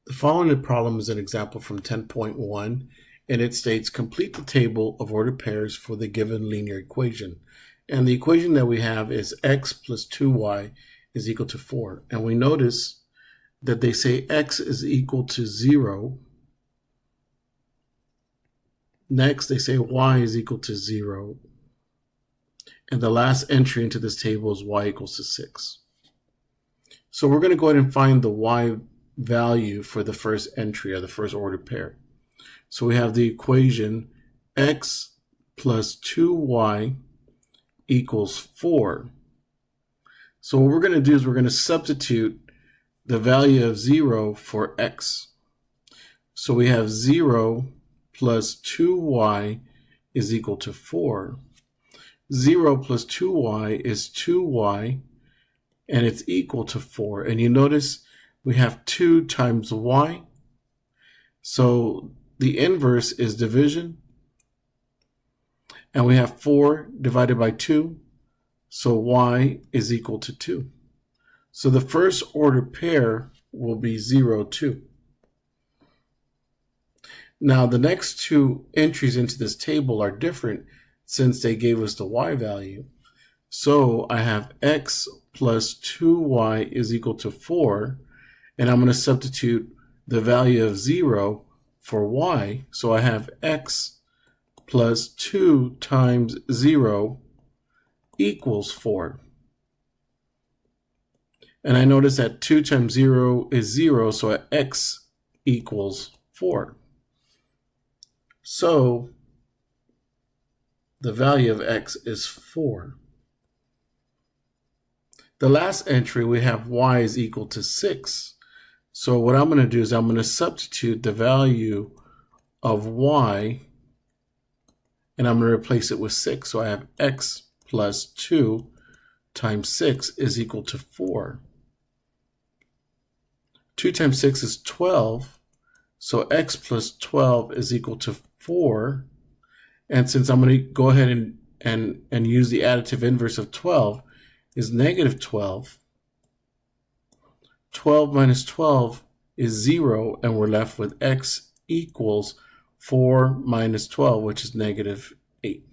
The following problem is an example from 10.1, and it states complete the table of ordered pairs for the given linear equation. And the equation that we have is x plus 2y is equal to 4. And we notice that they say x is equal to 0. Next, they say y is equal to 0. And the last entry into this table is y equals to 6. So we're going to go ahead and find the y value for the first entry of the first ordered pair. So we have the equation x plus 2y equals 4. So what we're going to do is we're going to substitute the value of 0 for x. So we have 0 plus 2y is equal to 4. 0 plus 2y is 2y, and it's equal to 4. And you notice we have 2 times y. So the inverse is division. And we have 4 divided by 2. So y is equal to 2. So the first order pair will be 0, 2. Now the next two entries into this table are different since they gave us the y value. So I have x plus 2y is equal to 4. And I'm going to substitute the value of 0 for y. So I have x plus 2 times 0 equals 4. And I notice that 2 times 0 is 0, so x equals 4. So the value of x is 4. The last entry, we have y is equal to 6. So what I'm going to do is I'm going to substitute the value of y, and I'm going to replace it with 6. So I have x plus 2 times 6 is equal to 4. 2 times 6 is 12. So x plus 12 is equal to 4. And since I'm going to go ahead and use the additive inverse of 12 is negative 12. 12 minus 12 is 0, and we're left with x equals 4 minus 12, which is negative 8.